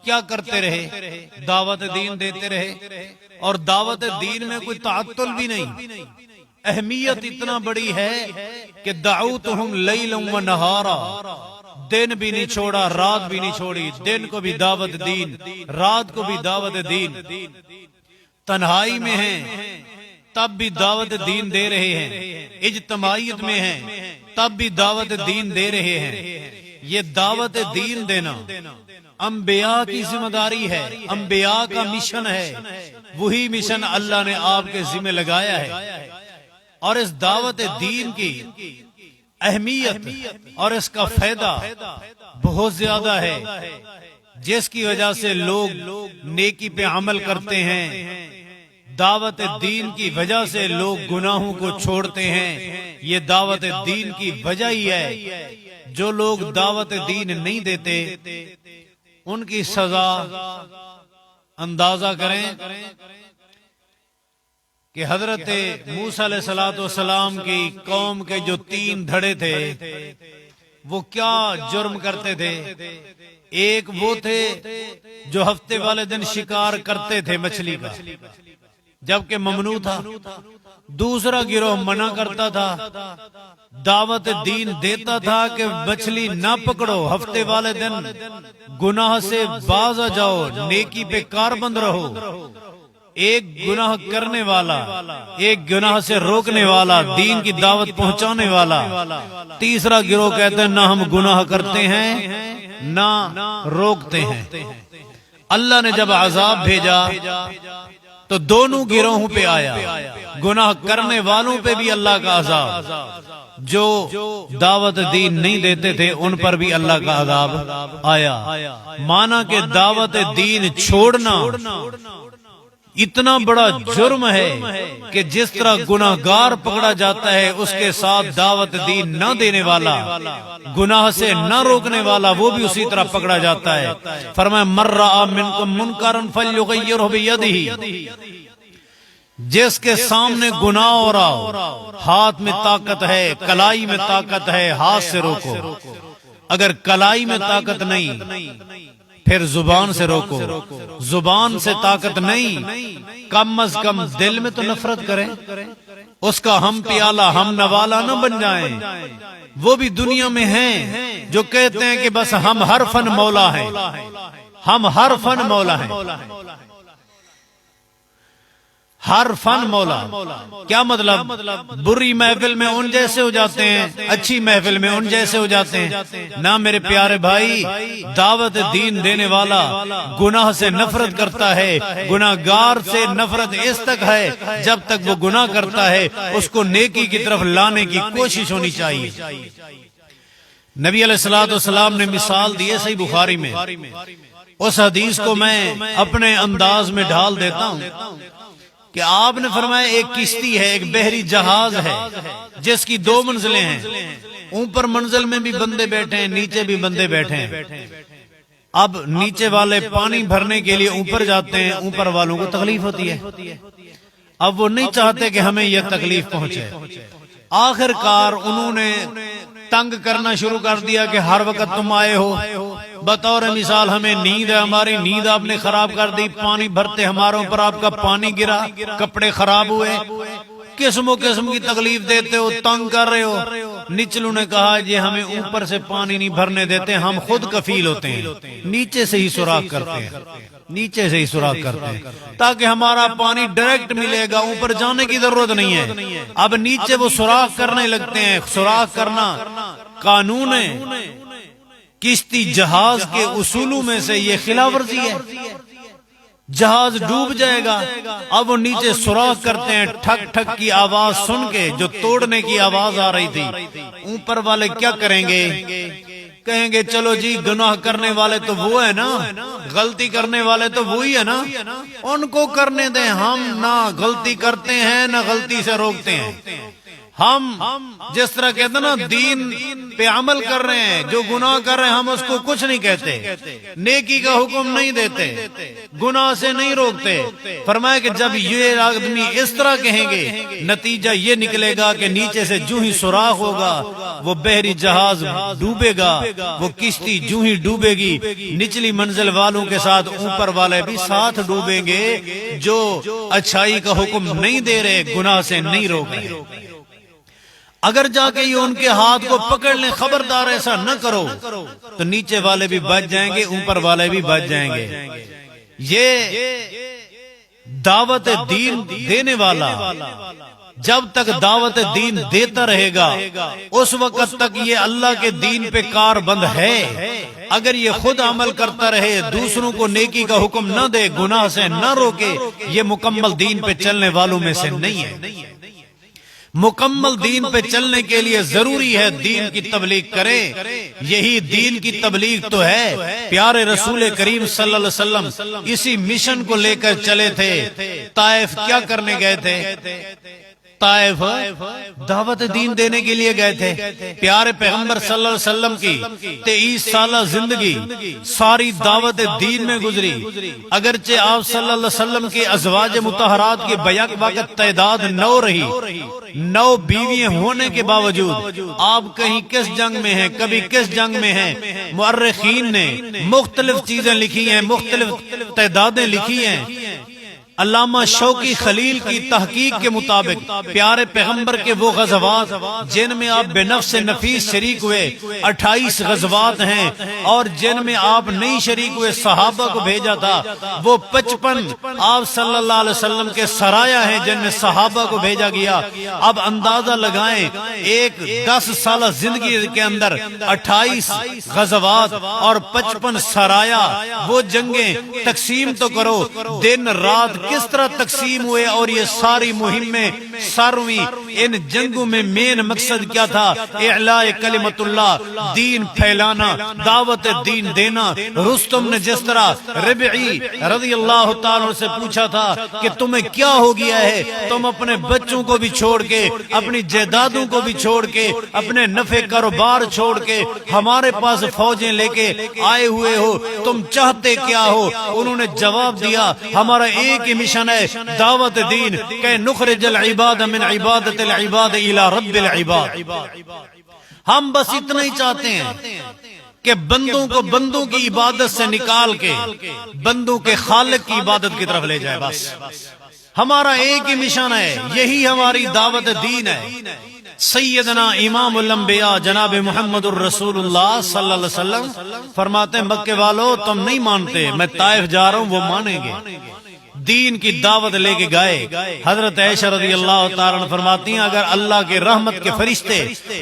کیا کرتے رہے؟ دعوت دین دیتے رہے، اور دعوت دین میں کوئی تعطل بھی نہیں۔ اہمیت اتنا بڑی ہے کہ دعوتہم لیلا و نہارا، دن بھی نہیں چھوڑا، رات بھی نہیں چھوڑی، دن کو بھی دعوت دین، رات کو بھی دعوت دین، تنہائی میں ہیں تب بھی دعوت دین دے رہے ہیں، اجتماعیت میں ہیں تب بھی دعوت دین دے رہے ہیں۔ یہ دعوت دین دینا انبیاء کی ذمہ داری ہے، انبیاء کا مشن ہے، وہی مشن اللہ نے آپ کے ذمہ لگایا ہے۔ اور اس دعوت دین کی اہمیت اور اس کا فائدہ بہت زیادہ ہے، جس کی وجہ سے لوگ نیکی پہ عمل کرتے ہیں۔ دعوت دین کی وجہ سے لوگ گناہوں کو چھوڑتے ہیں۔ یہ دعوت دین کی وجہ ہی ہے۔ جو لوگ دعوت دین نہیں دیتے ان کی سزا اندازہ کریں کہ حضرت موسیٰ علیہ السلام کی قوم کے جو 3 دھڑے تھے وہ کیا جرم کرتے تھے۔ ایک وہ تھے جو ہفتے والے دن شکار کرتے تھے مچھلی کا، جبکہ ممنوع تھا۔ دوسرا گروہ منع کرتا تھا، دعوت دین دیتا تھا کہ مچھلی نہ پکڑو، ہفتے والے دن گناہ سے باز آ جاؤ، نیکی پہ کاربند رہو۔ ایک گناہ کرنے والا، ایک گناہ سے روکنے والا، دین کی دعوت پہنچانے والا۔ تیسرا گروہ کہتے ہیں نہ ہم گناہ کرتے ہیں نہ روکتے ہیں۔ اللہ نے جب عذاب بھیجا تو دونوں گروہوں پہ آیا، گناہ کرنے والوں پہ بھی اللہ کا عذاب، جو دعوت دین نہیں دیتے تھے ان پر بھی اللہ کا عذاب آیا۔ مانا کہ دعوت دین چھوڑنا اتنا بڑا جرم ہے کہ جس طرح گناہگار پکڑا جاتا ہے، اس کے ساتھ دعوت دین نہ دینے والا، گناہ سے نہ روکنے والا، وہ بھی اسی طرح پکڑا جاتا ہے۔ فرمایا من رأى منکم منکرا فلیغیرہ بیدہ، جس کے سامنے گناہ ہو رہا، ہاتھ میں طاقت ہے، کلائی میں طاقت ہے، ہاتھ سے روکو۔ اگر کلائی میں طاقت نہیں پھر زبان سے روکو، زبان سے طاقت نہیں، کم از کم دل میں تو نفرت کریں، اس کا ہم پیالہ ہم نوالا نہ بن جائیں۔ وہ بھی دنیا میں ہیں جو کہتے ہیں کہ بس ہم ہر فن مولا ہیں، ہم ہر فن مولا ہیں، ہر فن مولا۔ کیا مطلب؟ بری محفل میں ان جیسے ہو جاتے ہیں، اچھی محفل میں ان جیسے ہو جاتے ہیں۔ نہ میرے پیارے بھائی، دعوت دین دینے والا گناہ سے نفرت کرتا ہے، گناہگار سے نفرت اس تک ہے جب تک وہ گناہ کرتا ہے اس کو نیکی کی طرف لانے کی کوشش ہونی چاہیے۔ نبی علیہ السلام نے مثال دی ہے صحیح بخاری میں، اس حدیث کو میں اپنے انداز میں ڈھال دیتا ہوں کہ آپ نے فرمایا ایک کشتی ہے، ایک بحری جہاز ہے جس کی 2 منزلیں ہیں، اوپر منزل میں بھی بندے بیٹھے ہیں، نیچے بھی بندے بیٹھے ہیں۔ اب نیچے والے پانی بھرنے کے لیے اوپر جاتے ہیں، اوپر والوں کو تکلیف ہوتی ہے، اب وہ نہیں چاہتے کہ ہمیں یہ تکلیف پہنچے۔ آخر کار انہوں نے تنگ کرنا شروع کر دیا کہ ہر وقت تم آئے ہو، بطور مثال ہمیں نیند ہے، ہماری نیند آپ نے خراب کر دی، پانی بھرتے ہماروں پر آپ کا پانی گرا، کپڑے خراب ہوئے، قسم و قسم کی تکلیف دیتے ہو، تنگ کر رہے ہو۔ نچلوں نے کہا یہ ہمیں اوپر سے پانی نہیں بھرنے دیتے، ہم خود کفیل ہوتے ہیں، نیچے سے ہی سوراخ کرتے ہیں، نیچے سے ہی سوراخ کرتے ہیں تاکہ ہمارا پانی ڈائریکٹ ملے گا، اوپر جانے کی ضرورت نہیں ہے۔ اب نیچے وہ سوراخ کرنے لگتے ہیں۔ سوراخ کرنا قانون ہے، کشتی جہاز کے اصولوں میں سے یہ خلاف ورزی ہے، جہاز ڈوب جائے گا۔ اب وہ نیچے سوراخ کرتے ہیں، ٹھک ٹھک کی آواز سن کے جو توڑنے کی آواز آ رہی تھی، اوپر والے کیا کریں گے؟ کہیں گے چلو جی گناہ کرنے والے تو وہ ہے نا، غلطی کرنے والے تو وہی ہے نا، ان کو کرنے دیں، ہم نہ غلطی کرتے ہیں نہ غلطی سے روکتے ہیں، ہم جس طرح کہتے ہیں نا دین پہ عمل کر رہے ہیں، جو گناہ کر رہے ہیں ہم اس کو کچھ نہیں کہتے، نیکی کا حکم نہیں دیتے، گناہ سے نہیں روکتے۔ فرمایا کہ جب یہ آدمی اس طرح کہیں گے نتیجہ یہ نکلے گا کہ نیچے سے جو ہی سوراخ ہوگا وہ بحری جہاز ڈوبے گا، وہ کشتی جو ہی ڈوبے گی نچلی منزل والوں کے ساتھ اوپر والے بھی ساتھ ڈوبیں گے، جو اچھائی کا حکم نہیں دے رہے، گناہ سے نہیں روک رہے۔ اگر جا کے یہ ان کے ہاتھ کو پکڑ لیں خبردار ایسا نہ کرو تو نیچے والے بھی بچ جائیں گے، اوپر والے بھی بچ جائیں گے۔ یہ دعوت دین دینے والا جب تک دعوت دین دیتا رہے گا اس وقت تک یہ اللہ کے دین پہ کار بند ہے۔ اگر یہ خود عمل کرتا رہے، دوسروں کو نیکی کا حکم نہ دے، گناہ سے نہ روکے، یہ مکمل دین پہ چلنے والوں میں سے نہیں ہے۔ مکمل دین پہ چلنے کے لیے ضروری ہے دین کی تبلیغ کرے۔ یہی دین کی تبلیغ تو ہے۔ پیارے رسول کریم صلی اللہ علیہ وسلم اسی مشن کو لے کر چلے تھے۔ طائف کیا کرنے گئے تھے؟ طائف دعوت دین دینے کے لیے گئے تھے۔ پیارے پیغمبر صلی اللہ علیہ وسلم کی 23 سالہ زندگی ساری دعوت دین میں گزری۔ اگرچہ آپ صلی اللہ علیہ وسلم کے ازواج مطہرات کی بیک وقت تعداد 9 رہی، 9 بیویاں ہونے کے باوجود آپ کہیں کس جنگ میں ہیں، کبھی کس جنگ میں ہیں۔ مؤرخین نے مختلف چیزیں لکھی ہیں، مختلف تعدادیں لکھی ہیں۔ علامہ شوقی خلیل کی تحقیق کے مطابق پیارے پیغمبر کے وہ غزوات جن میں آپ بے نفس نفیس شریک ہوئے 28 غزوات ہیں، اور جن میں آپ نہیں شریک ہوئے صحابہ کو بھیجا تھا وہ 55 آپ صلی اللہ علیہ وسلم کے سرایا ہیں جن میں صحابہ کو بھیجا گیا۔ اب اندازہ لگائیں ایک 10 سالہ زندگی کے اندر 28 غزوات اور 55 سرایا، وہ جنگیں تقسیم تو کرو، دن رات کس طرح تقسیم ہوئے، اور یہ ساری مہمیں سر ہوئی۔ ان جنگوں میں مین مقصد کیا تھا؟ اعلاء کلمت اللہ، دین پھیلانا، دعوت دین دینا۔ رستم نے جس طرح ربعی رضی اللہ تعالیٰ سے پوچھا تھا کہ تمہیں کیا ہو گیا ہے، تم اپنے بچوں کو بھی چھوڑ کے، اپنی جائیدادوں کو بھی چھوڑ کے، اپنے نفع کاروبار چھوڑ کے ہمارے پاس فوجیں لے کے آئے ہوئے ہو، تم چاہتے کیا ہو؟ انہوں نے جواب دیا ہمارا ایک ہی مشن ہے، دعوت دین، کہ نخرج العباد من عبادت العباد الى رب العباد۔ ہم بس اتنا ہی چاہتے ہیں کہ بندوں کو بندوں کی عبادت سے نکال کے بندوں کے خالق کی عبادت کی طرف لے جائے۔ بس ہمارا ایک ہی مشن ہے، یہی ہماری دعوت دین ہے۔ سیدنا امام الانبیاء جناب محمد الرسول اللہ صلی اللہ علیہ وسلم فرماتے ہیں مکے والو تم نہیں مانتے، میں طائف جا رہا ہوں، وہ مانیں گے۔ دین کی دعوت لے کے گئے۔ حضرت عائشہ رضی اللہ تعالیٰ عنہ فرماتی ہیں اگر اللہ کے رحمت کے فرشتے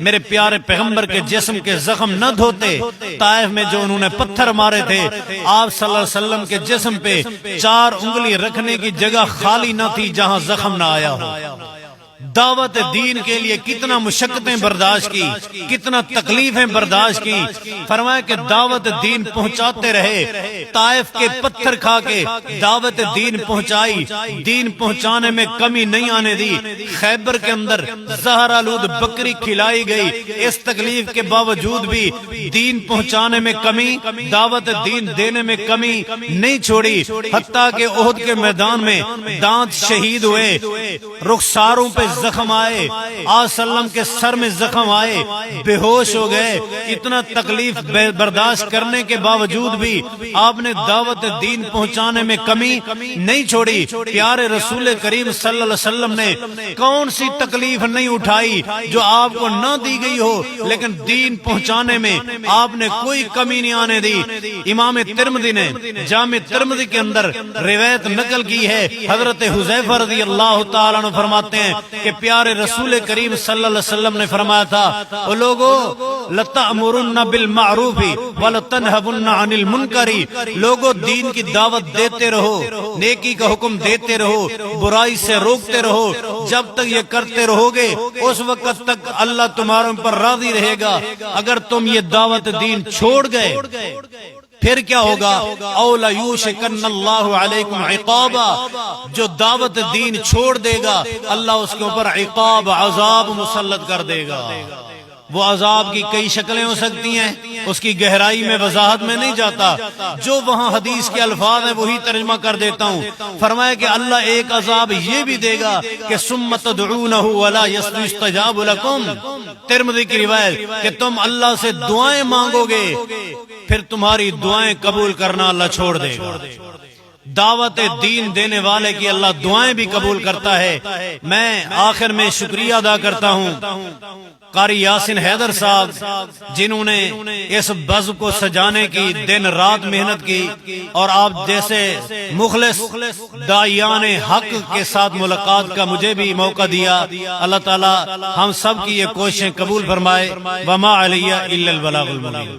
میرے پیارے پیغمبر کے جسم کے زخم نہ دھوتے، طائف میں جو انہوں نے پتھر مارے تھے، آپ صلی اللہ علیہ وسلم کے جسم پہ 4 انگلی رکھنے کی جگہ خالی نہ تھی جہاں زخم نہ آیا ہو۔ دعوت دین کے لیے کتنا مشقتیں برداشت کی، کتنا تکلیفیں برداشت کی۔ فرمایا کہ دعوت دین پہنچاتے رہے، طائف کے پتھر کھا کے دعوت دین پہنچائی، دین پہنچانے میں کمی نہیں آنے دی۔ خیبر کے اندر زہر آلود بکری کھلائی گئی، اس تکلیف کے باوجود بھی دین پہنچانے میں کمی، دعوت دین دینے میں کمی نہیں چھوڑی۔ حتیٰ کہ احد کے میدان میں دانت شہید ہوئے، رخساروں پہ زخم آئے، آج سلم کے سر میں زخم آئے، بے ہوش ہو گئے۔ اتنا تکلیف برداشت کرنے کے باوجود بھی آپ نے دعوت دین پہنچانے میں کمی نہیں چھوڑی۔ پیارے رسول کریم صلی اللہ علیہ وسلم نے کون سی تکلیف نہیں اٹھائی جو آپ کو نہ دی گئی ہو، لیکن دین پہنچانے میں آپ نے کوئی کمی نہیں آنے دی۔ امام ترمذی نے جامع ترمذی کے اندر روایت نقل کی ہے، حضرت حذیفہ رضی اللہ تعالیٰ عنہ فرماتے ہیں کہ پیارے رسول کریم صلی اللہ علیہ وسلم نے فرمایا تھا او لوگو لتأمرن بالمعروف ولتنہون عن المنکر، لوگو دین کی دعوت دیتے رہو، نیکی کا حکم دیتے رہو، برائی سے روکتے رہو۔ جب تک یہ کرتے رہو گے اس وقت تک اللہ تمہارے پر راضی رہے گا۔ اگر تم یہ دعوت دین چھوڑ گئے پھر کیا ہوگا؟ اولا یوشکن اللہ علیکم عقابا، جو دعوت دین چھوڑ دے گا اللہ اس کے اوپر عقاب عذاب مسلط کر دے گا۔ وہ عذاب کی کئی شکلیں ہو سکتی ہیں، اس کی گہرائی میں وضاحت میں نہیں جاتا، جو وہاں حدیث کے الفاظ ہیں وہی ترجمہ کر دیتا ہوں۔ فرمایا کہ اللہ ایک عذاب یہ بھی دے گا کہ ثم تدعونہ ولا یستجاب لکم، ترمذی کی روایت کہ تم اللہ سے دعائیں مانگو گے پھر تمہاری دعائیں قبول کرنا اللہ چھوڑ دے گا۔ دعوت دین دینے والے کی اللہ دعائیں بھی قبول کرتا ہے۔ میں آخر میں شکریہ ادا کرتا ہوں قاری یاسین حیدر صاحب، جنہوں نے اس بزم کو سجانے کی دن رات محنت کی، اور آپ جیسے مخلص داعیان حق کے ساتھ ملاقات کا مجھے بھی موقع دیا۔ اللہ تعالی ہم سب کی یہ کوششیں قبول فرمائے۔ وما علیہ الا البلاغ المبین۔